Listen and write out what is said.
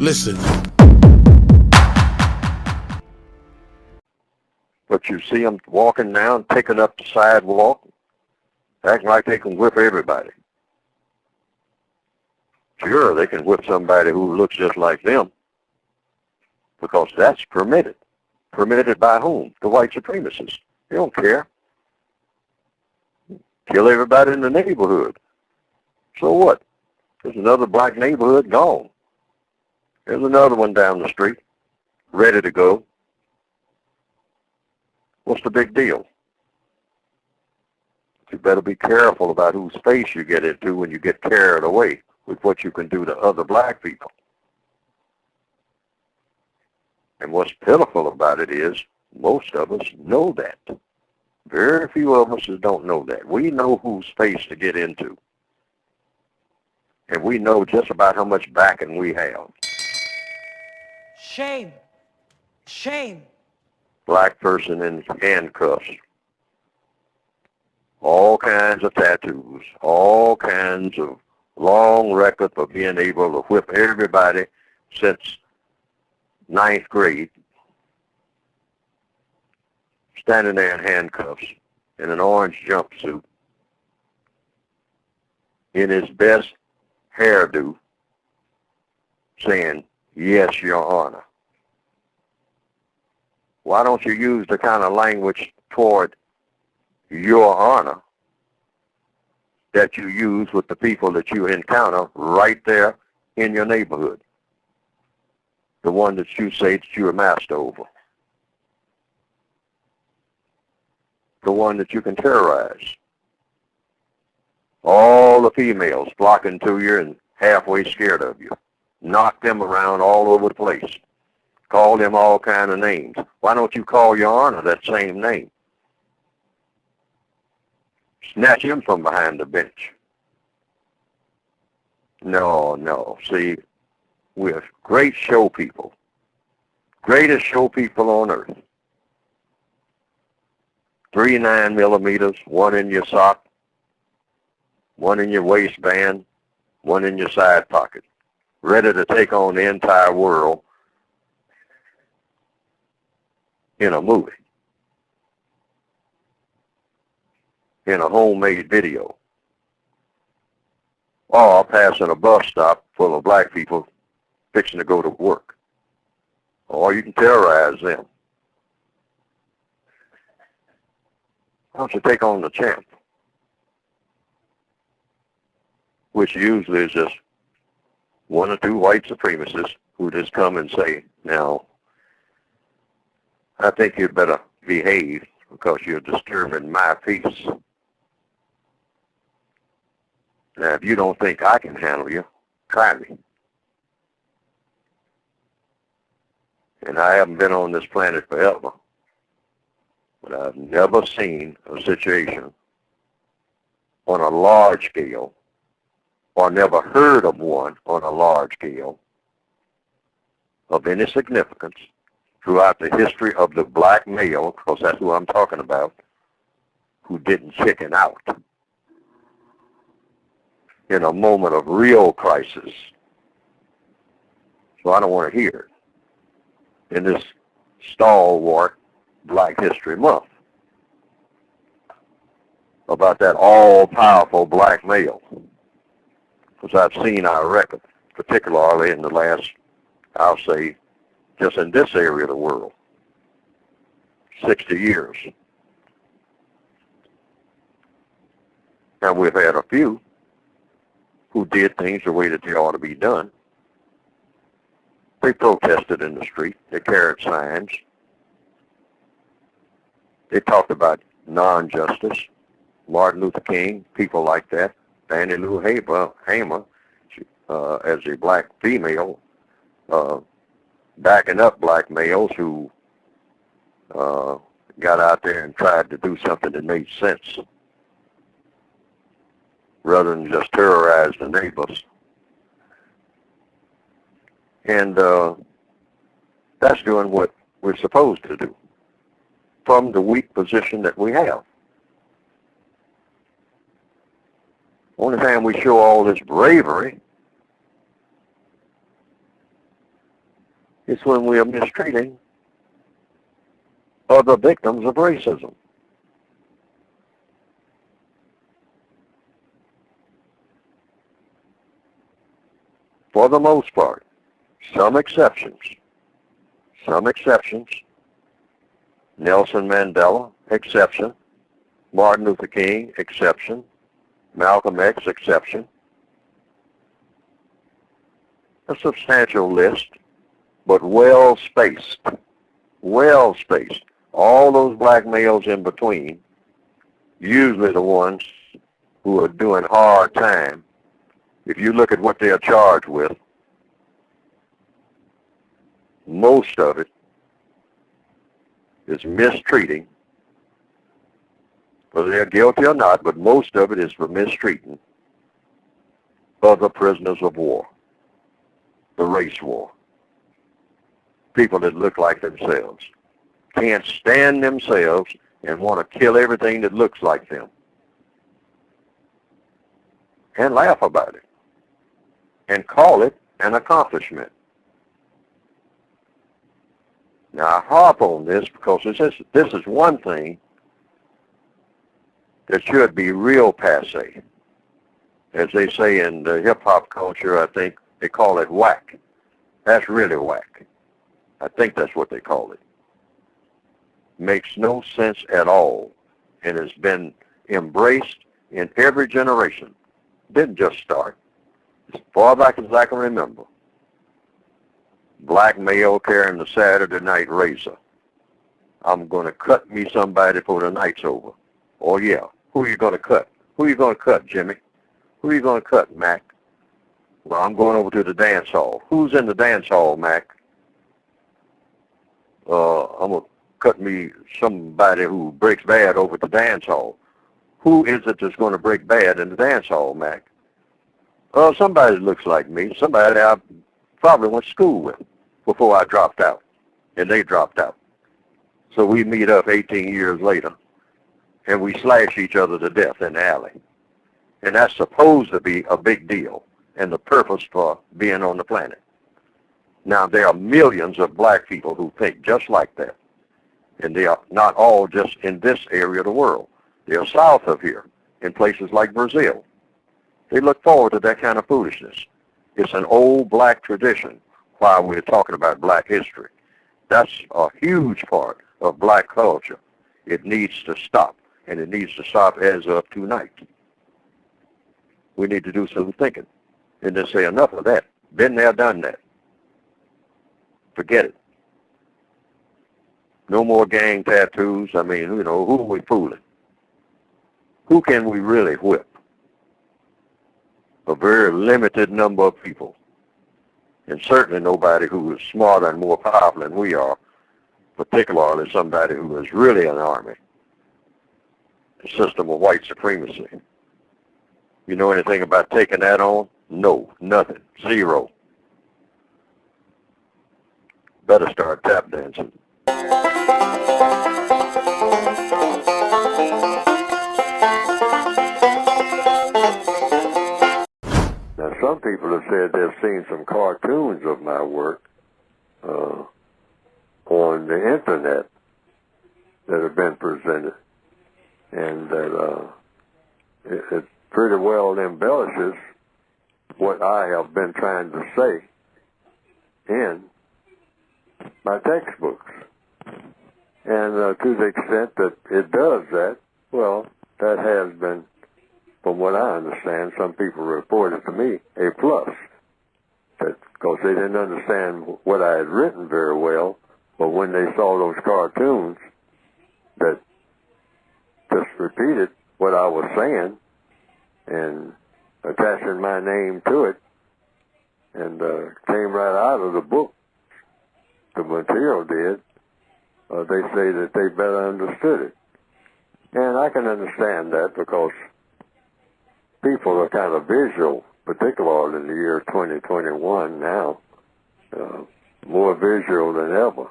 Listen. But you see them walking down, taking up the sidewalk, acting like they can whip everybody. Sure, they can whip somebody who looks just like them, because that's permitted. Permitted by whom? The white supremacists. They don't care. Kill everybody in the neighborhood. So what? There's another black neighborhood gone. There's another one down the street, ready to go. What's the big deal? You better be careful about whose space you get into when you get carried away with what you can do to other black people. And what's pitiful about it is most of us know that. Very few of us don't know that. We know whose space to get into. And we know just about how much backing we have. Shame. Shame. Black person in handcuffs. All kinds of tattoos. All kinds of long record for being able to whip everybody since ninth grade. Standing there in handcuffs in an orange jumpsuit in his best hairdo saying, "Yes, Your Honor." Why don't you use the kind of language toward Your Honor that you use with the people that you encounter right there in your neighborhood? The one that you say that you're a master over. The one that you can terrorize. All the females flocking to you and halfway scared of you. Knock them around all over the place. Call them all kind of names. Why don't you call Your Honor that same name? Snatch him from behind the bench. No. See, we're great show people. Greatest show people on earth. 3 9mm, one in your sock, one in your waistband, one in your side pocket. Ready to take on the entire world in a movie. In a homemade video. Or passing a bus stop full of black people fixing to go to work. Or you can terrorize them. Why don't you take on the champ? Which usually is just one or two white supremacists who just come and say, "Now, I think you'd better behave because you're disturbing my peace. Now, if you don't think I can handle you, try me." And I haven't been on this planet forever, but I've never seen a situation on a large scale, or never heard of one on a large scale, of any significance throughout the history of the black male, because that's who I'm talking about, who didn't chicken out in a moment of real crisis. So I don't want to hear it in this stalwart Black History Month about that all-powerful black male, because I've seen our record, particularly in the last, I'll say, just in this area of the world, 60 years. Now, we've had a few who did things the way that they ought to be done. They protested in the street. They carried signs. They talked about non-justice. Martin Luther King, people like that. Fannie Lou Hamer, as a black female, backing up black males who got out there and tried to do something that made sense, rather than just terrorize the neighbors. And that's doing what we're supposed to do from the weak position that we have. Only time we show all this bravery It's when we are mistreating other victims of racism. For the most part, some exceptions. Nelson Mandela, exception. Martin Luther King, exception. Malcolm X, exception. A substantial list, but well-spaced. Well-spaced. All those black males in between, usually the ones who are doing hard time, if you look at what they are charged with, most of it is mistreating, whether they're guilty or not, but most of it is for mistreating other prisoners of war, the race war, people that look like themselves, can't stand themselves and want to kill everything that looks like them and laugh about it and call it an accomplishment. Now, I harp on this because this is one thing that should be real passe. As they say in the hip-hop culture, I think they call it whack. That's really whack. I think that's what they call it. Makes no sense at all and has been embraced in every generation. Didn't just start. As far back as I can remember. Black male carrying the Saturday night razor. I'm going to cut me somebody before the night's over. Oh, yeah. Who are you going to cut? Who are you going to cut, Jimmy? Who are you going to cut, Mac? Well, I'm going over to the dance hall. Who's in the dance hall, Mac? I'm going to cut me somebody who breaks bad over at the dance hall. Who is it that's going to break bad in the dance hall, Mac? Somebody that looks like me. Somebody I probably went to school with before I dropped out, and they dropped out. So we meet up 18 years later, and we slash each other to death in the alley. And that's supposed to be a big deal and the purpose for being on the planet. Now, there are millions of black people who think just like that. And they are not all just in this area of the world. They are south of here, in places like Brazil. They look forward to that kind of foolishness. It's an old black tradition while we're talking about black history. That's a huge part of black culture. It needs to stop, and it needs to stop as of tonight. We need to do some thinking and just say enough of that. Been there, done that. Forget it. No more gang tattoos. I mean, who are we fooling? Who can we really whip? A very limited number of people. And certainly nobody who is smarter and more powerful than we are, particularly somebody who is really an army. A system of white supremacy. You know anything about taking that on? No, nothing, zero. Better start tap dancing. Now, some people have said they've seen some cartoons of my work on the internet that have been presented, and that it pretty well embellishes what I have been trying to say in my textbooks. And to the extent that it does that, well, that has been, from what I understand, some people reported to me, a plus. Because they didn't understand what I had written very well, but when they saw those cartoons that just repeated what I was saying and attaching my name to it, and came right out of the book, the material did, they say that they better understood it. And I can understand that because people are kind of visual, particularly in the year 2021 now, more visual than ever.